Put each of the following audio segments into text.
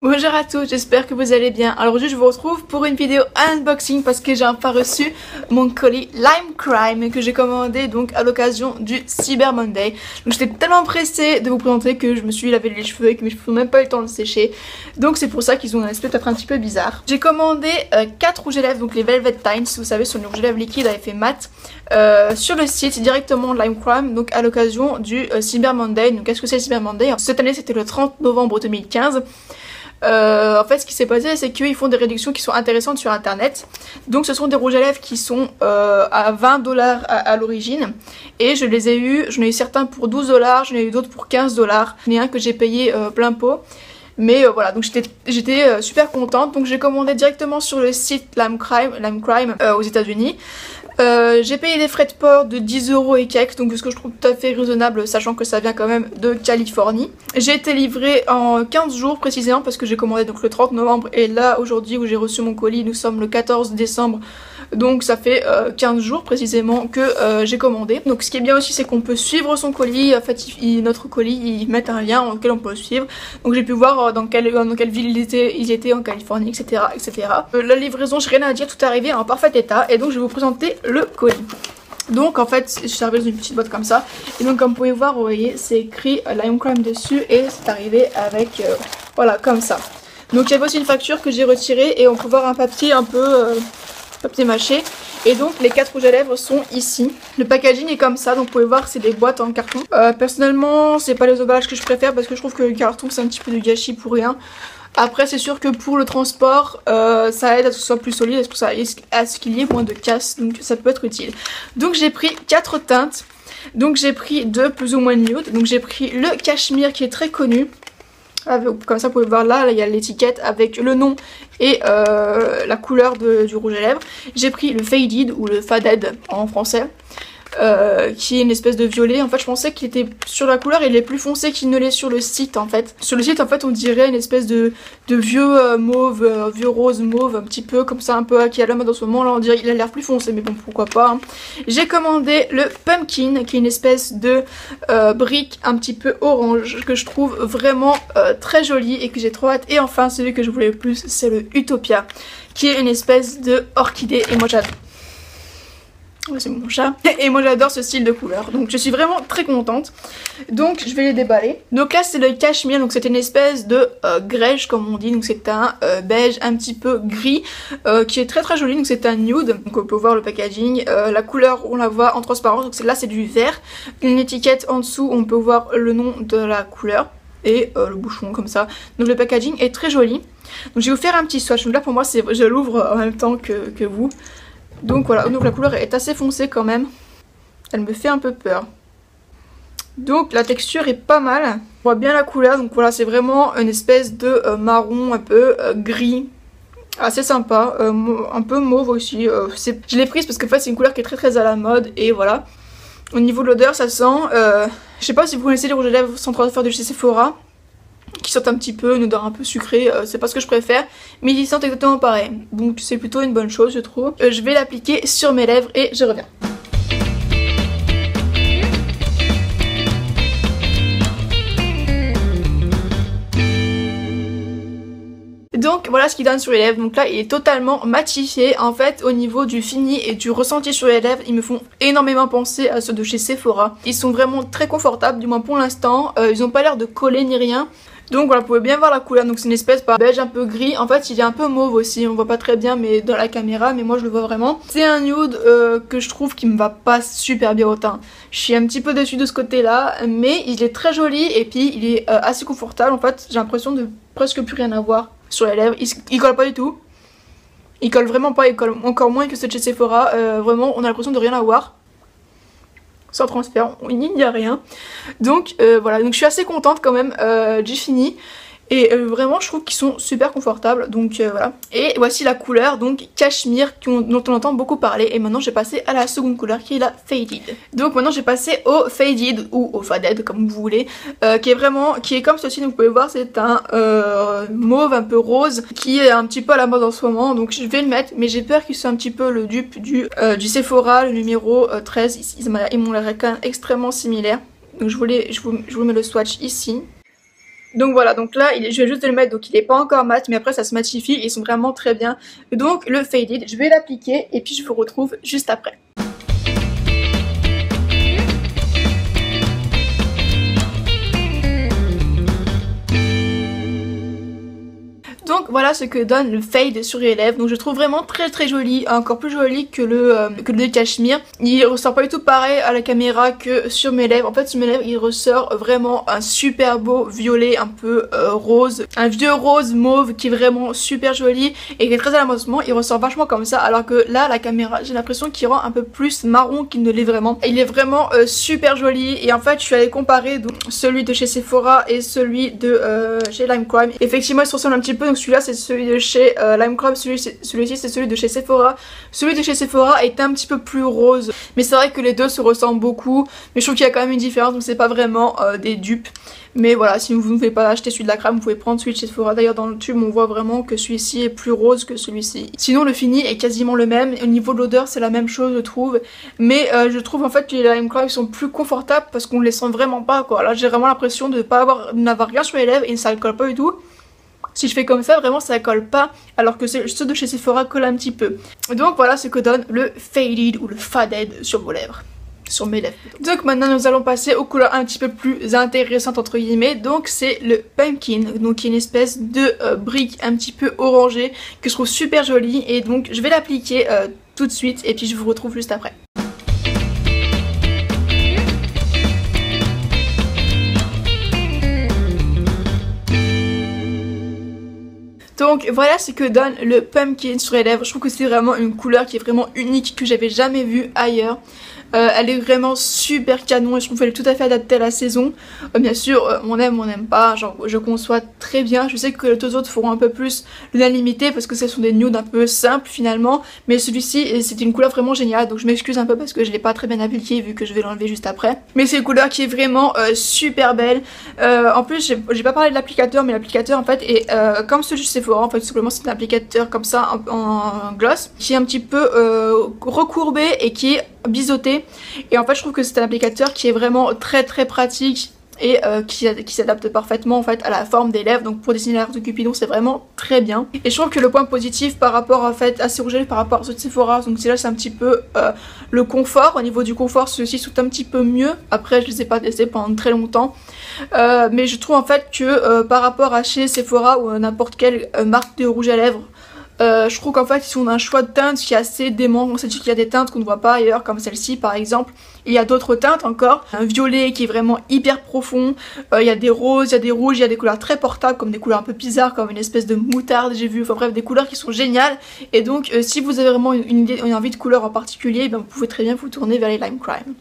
Bonjour à tous, j'espère que vous allez bien. Alors aujourd'hui je vous retrouve pour une vidéo unboxing parce que j'ai enfin reçu mon colis Lime Crime que j'ai commandé donc à l'occasion du Cyber Monday. Donc j'étais tellement pressée de vous présenter que je me suis lavé les cheveux et que mes cheveux n'ont même pas eu le temps de sécher. Donc c'est pour ça qu'ils ont un aspect peut-être un petit peu bizarre. J'ai commandé 4 rouges à lèvres, donc les Velvet Times, vous savez, sur les rouges à lèvres liquides à effet mat. Sur le site directement Lime Crime, donc à l'occasion du Cyber Monday. Donc qu'est-ce que c'est le Cyber Monday? Cette année c'était le 30 novembre 2015. En fait ce qui s'est passé c'est qu'ils font des réductions qui sont intéressantes sur internet. Donc ce sont des rouges à lèvres qui sont à 20$ à l'origine. Et je les ai eu, j'en ai eu certains pour 12$, j'en ai eu d'autres pour 15$. J'en ai un que j'ai payé plein pot. Mais voilà, donc j'étais super contente. Donc j'ai commandé directement sur le site Lime Crime aux États-Unis. J'ai payé des frais de port de 10€ et quelques, donc ce que je trouve tout à fait raisonnable sachant que ça vient quand même de Californie. J'ai été livrée en 15 jours précisément parce que j'ai commandé donc le 30 novembre et là aujourd'hui où j'ai reçu mon colis nous sommes le 14 décembre. Donc ça fait 15 jours précisément que j'ai commandé. Donc ce qui est bien aussi c'est qu'on peut suivre son colis. En fait notre colis ils mettent un lien dans lequel on peut le suivre. Donc j'ai pu voir dans quelle ville ils étaient en Californie, etc. etc. La livraison, j'ai rien à dire, tout est arrivé en parfait état. Et donc je vais vous présenter le colis. Donc en fait je suis arrivée dans une petite boîte comme ça. Et donc comme vous pouvez voir, vous voyez c'est écrit Lime Crime dessus. Et c'est arrivé avec voilà comme ça. Donc il y avait aussi une facture que j'ai retirée. Et on peut voir un papier un peu papier mâché. Et donc les 4 rouges à lèvres sont ici. Le packaging est comme ça, donc vous pouvez voir c'est des boîtes en carton. Personnellement c'est pas les emballages que je préfère parce que je trouve que le carton c'est un petit peu du gâchis pour rien. Après c'est sûr que pour le transport ça aide à ce que ce soit plus solide, à ce qu'il y ait moins de casse, donc ça peut être utile. Donc j'ai pris 4 teintes. Donc j'ai pris 2 plus ou moins nude. Donc j'ai pris le cachemire qui est très connu. Comme ça vous pouvez voir là il y a l'étiquette avec le nom et la couleur du rouge à lèvres. J'ai pris le Faded ou le Faded en français. Qui est une espèce de violet. En fait je pensais qu'il était sur la couleur, il est plus foncé qu'il ne l'est sur le site en fait. Sur le site en fait on dirait une espèce de vieux mauve, vieux rose mauve un petit peu comme ça, un peu qui est à la mode en ce moment. Là on dirait qu'il a l'air plus foncé mais bon pourquoi pas hein. J'ai commandé le Pumpkin qui est une espèce de brique un petit peu orange que je trouve vraiment très jolie et que j'ai trop hâte. Et enfin celui que je voulais le plus c'est le Utopia qui est une espèce de orchidée et moi j'adore. Ouais, c'est mon chat. Et moi j'adore ce style de couleur. Donc je suis vraiment très contente. Donc je vais les déballer. Donc là c'est le cachemire. Donc c'était une espèce de grège comme on dit. Donc c'est un beige un petit peu gris qui est très très joli. Donc c'est un nude. Donc on peut voir le packaging. La couleur on la voit en transparence. Donc là c'est du vert. Une étiquette en dessous on peut voir le nom de la couleur. Et le bouchon comme ça. Donc le packaging est très joli. Donc je vais vous faire un petit swatch. Donc là pour moi je l'ouvre en même temps que vous. Donc voilà, donc la couleur est assez foncée quand même. Elle me fait un peu peur. Donc la texture est pas mal. On voit bien la couleur, donc voilà c'est vraiment une espèce de marron un peu gris. Assez sympa, un peu mauve aussi. Je l'ai prise parce que en fait c'est une couleur qui est très très à la mode et voilà. Au niveau de l'odeur ça sent, je sais pas si vous connaissez les rouges à lèvres sans trop faire de chez Sephora. Qui sentent un petit peu, une odeur un peu sucrée, c'est pas ce que je préfère, mais ils sentent exactement pareil, donc c'est plutôt une bonne chose je trouve. Je vais l'appliquer sur mes lèvres et je reviens. Donc voilà ce qu'il donne sur les lèvres. Donc là il est totalement matifié. En fait au niveau du fini et du ressenti sur les lèvres ils me font énormément penser à ceux de chez Sephora. Ils sont vraiment très confortables, du moins pour l'instant. Ils ont pas l'air de coller ni rien. Donc voilà, vous pouvez bien voir la couleur, donc c'est une espèce de beige un peu gris. En fait il est un peu mauve aussi, on voit pas très bien mais dans la caméra, mais moi je le vois vraiment. C'est un nude que je trouve qui me va pas super bien au teint. Je suis un petit peu déçue de ce côté là, mais il est très joli et puis il est assez confortable. En fait j'ai l'impression de presque plus rien avoir sur les lèvres, il colle pas du tout. Il colle vraiment pas, il colle encore moins que ceux de chez Sephora, vraiment on a l'impression de rien avoir. Sans transfert, il n'y a rien. Donc voilà, donc je suis assez contente quand même du fini. Et vraiment je trouve qu'ils sont super confortables. Donc voilà. Et voici la couleur, donc cachemire dont on entend beaucoup parler. Et maintenant j'ai passé à la seconde couleur qui est la Faded. Donc maintenant j'ai passé au Faded ou au Faded comme vous voulez. Qui est comme ceci, donc vous pouvez voir c'est un mauve un peu rose. Qui est un petit peu à la mode en ce moment. Donc je vais le mettre, mais j'ai peur qu'il soit un petit peu le dupe du Sephora, le numéro 13. Ils m'ont l'air quand même extrêmement similaires. Donc je vous mets le swatch ici. Donc voilà, donc là je vais juste le mettre, donc il est pas encore mat, mais après ça se matifie et ils sont vraiment très bien. Donc le faded, je vais l'appliquer et puis je vous retrouve juste après. Donc voilà ce que donne le fade sur les lèvres. Donc je trouve vraiment très joli, encore plus joli que le cachemire. Il ressort pas du tout pareil à la caméra que sur mes lèvres. En fait sur mes lèvres il ressort vraiment un super beau violet un peu rose. Un vieux rose mauve qui est vraiment super joli et qui est très à l'avancement. Il ressort vachement comme ça alors que là la caméra j'ai l'impression qu'il rend un peu plus marron qu'il ne l'est vraiment. Il est vraiment super joli et en fait je suis allée comparer donc, celui de chez Sephora et celui de chez Lime Crime. Effectivement ils se ressemblent un petit peu. Donc celui-là c'est celui de chez Lime Crime, celui-ci c'est celui de chez Sephora. Celui de chez Sephora est un petit peu plus rose, mais c'est vrai que les deux se ressemblent beaucoup, mais je trouve qu'il y a quand même une différence, donc c'est pas vraiment des dupes. Mais voilà, si vous ne pouvez pas acheter celui de la crème, vous pouvez prendre celui de chez Sephora. D'ailleurs dans le tube on voit vraiment que celui-ci est plus rose que celui-ci. Sinon le fini est quasiment le même, au niveau de l'odeur c'est la même chose je trouve. Mais je trouve en fait que les Lime Crime sont plus confortables parce qu'on les sent vraiment pas quoi. Là j'ai vraiment l'impression de n'avoir rien sur les lèvres et ça ne colle pas du tout. Si je fais comme ça, vraiment ça colle pas, alors que ceux de chez Sephora collent un petit peu. Donc voilà ce que donne le faded ou le faded sur vos lèvres. Sur mes lèvres. Donc maintenant nous allons passer aux couleurs un petit peu plus intéressantes entre guillemets. Donc c'est le pumpkin, donc qui est une espèce de brique un petit peu orangée que je trouve super jolie. Et donc je vais l'appliquer tout de suite et puis je vous retrouve juste après. Donc voilà ce que donne le pumpkin sur les lèvres. Je trouve que c'est vraiment une couleur qui est vraiment unique, que j'avais jamais vue ailleurs. Elle est vraiment super canon et je trouve qu'elle est tout à fait adaptée à la saison. Bien sûr, on aime pas, genre je conçois très bien. Je sais que les deux autres feront un peu plus l'unanimité parce que ce sont des nudes un peu simples finalement. Mais celui-ci, c'est une couleur vraiment géniale, donc je m'excuse un peu parce que je l'ai pas très bien appliqué vu que je vais l'enlever juste après. Mais c'est une couleur qui est vraiment super belle. En plus, j'ai pas parlé de l'applicateur, mais l'applicateur en fait est comme celui de Sephora. En fait, tout simplement c'est un applicateur comme ça en gloss qui est un petit peu recourbé et qui est biseauté. Et en fait je trouve que c'est un applicateur qui est vraiment très pratique et qui s'adapte parfaitement en fait à la forme des lèvres. Donc pour dessiner la lèvre de Cupidon c'est vraiment très bien. Et je trouve que le point positif par rapport en fait à ces rouges à lèvres par rapport à ceux de Sephora, donc là c'est un petit peu le confort. Au niveau du confort ceux-ci sont un petit peu mieux. Après je les ai pas testés pendant très longtemps. Mais je trouve en fait que par rapport à chez Sephora ou n'importe quelle marque de rouge à lèvres, je trouve qu'en fait ils ont un choix de teintes qui est assez dément. C'est-à-dire qu'il y a des teintes qu'on ne voit pas ailleurs comme celle-ci par exemple. Il y a d'autres teintes encore, un violet qui est vraiment hyper profond, il y a des roses, il y a des rouges, il y a des couleurs très portables comme des couleurs un peu bizarres comme une espèce de moutarde j'ai vu, enfin bref des couleurs qui sont géniales. Et donc si vous avez vraiment une envie de couleur en particulier, ben, vous pouvez très bien vous tourner vers les Lime Crime.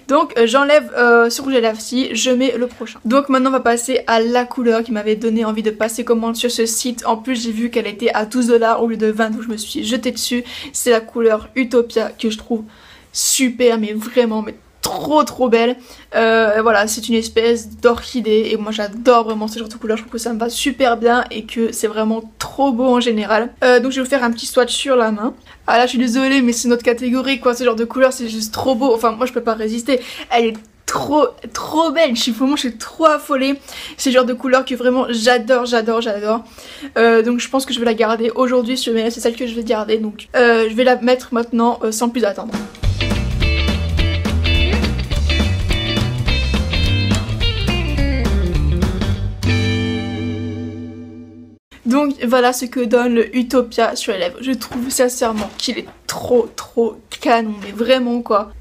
Donc j'enlève ce rouge à lèvres-ci, je mets le prochain. Donc maintenant on va passer à la couleur qui m'avait donné envie de passer commande sur ce site. En plus j'ai vu qu'elle était à 12 $ au lieu de 20, donc je me suis jetée dessus. C'est la couleur Utopia que je trouve super, mais vraiment mais trop belle. Voilà, c'est une espèce d'orchidée et moi j'adore vraiment ce genre de couleur. Je trouve que ça me va super bien et que c'est vraiment trop beau en général. Donc je vais vous faire un petit swatch sur la main. Ah là je suis désolée mais c'est notre catégorie quoi, ce genre de couleur c'est juste trop beau. Enfin moi je peux pas résister, elle est trop belle, je suis trop affolée. C'est le genre de couleur que vraiment j'adore. Donc je pense que je vais la garder aujourd'hui sur mes lèvres, c'est celle que je vais garder. Donc je vais la mettre maintenant sans plus attendre. Donc voilà ce que donne le Utopia sur les lèvres. Je trouve sincèrement qu'il est trop canon, mais vraiment quoi.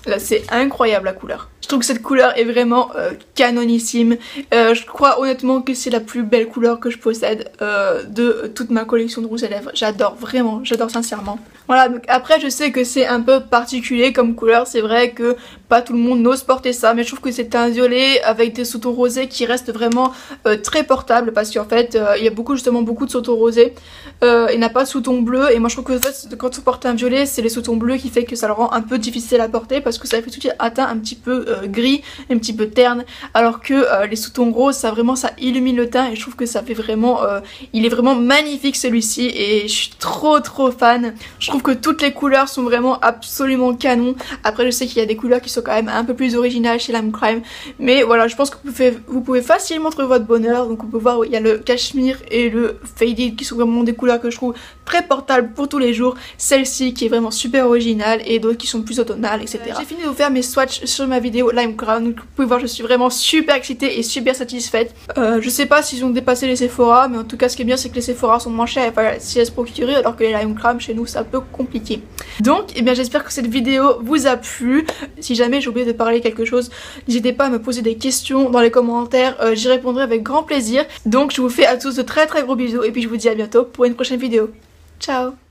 Là c'est incroyable la couleur. Je trouve que cette couleur est vraiment canonissime. Je crois honnêtement que c'est la plus belle couleur que je possède de toute ma collection de rouges à lèvres. J'adore vraiment, j'adore sincèrement. Voilà, donc après je sais que c'est un peu particulier comme couleur. C'est vrai que pas tout le monde n'ose porter ça, mais je trouve que c'est un violet avec des sous-tons rosés qui reste vraiment très portable. Parce qu'en fait il y a beaucoup de sous-tons rosés. Il n'a pas de sous-ton bleu. Et moi je trouve que en fait, quand on porte un violet, c'est les sous-tons bleus qui fait que ça le rend un peu difficile à porter. Parce que ça fait tout de suite atteint un petit peu gris, un petit peu terne, alors que les sous-tons roses ça vraiment ça illumine le teint et je trouve que ça fait vraiment, il est vraiment magnifique celui-ci et je suis trop fan. Je trouve que toutes les couleurs sont vraiment absolument canon. Après je sais qu'il y a des couleurs qui sont quand même un peu plus originales chez Lime Crime, mais voilà, je pense que vous pouvez facilement trouver votre bonheur. Donc on peut voir, il y a le cachemire et le faded qui sont vraiment des couleurs que je trouve très portables pour tous les jours. Celle-ci qui est vraiment super originale et d'autres qui sont plus automnales, etc. J'ai fini de vous faire mes swatchs sur ma vidéo Lime Crime, donc vous pouvez voir je suis vraiment super excitée et super satisfaite. Je sais pas s'ils ont dépassé les Sephora, mais en tout cas ce qui est bien c'est que les Sephora sont moins chers, enfin, si elles se procurer, alors que les Lime Crime chez nous c'est un peu compliqué. Donc eh bien j'espère que cette vidéo vous a plu. Si jamais j'ai oublié de parler quelque chose, n'hésitez pas à me poser des questions dans les commentaires, j'y répondrai avec grand plaisir. Donc je vous fais à tous de très gros bisous et puis je vous dis à bientôt pour une prochaine vidéo. Ciao.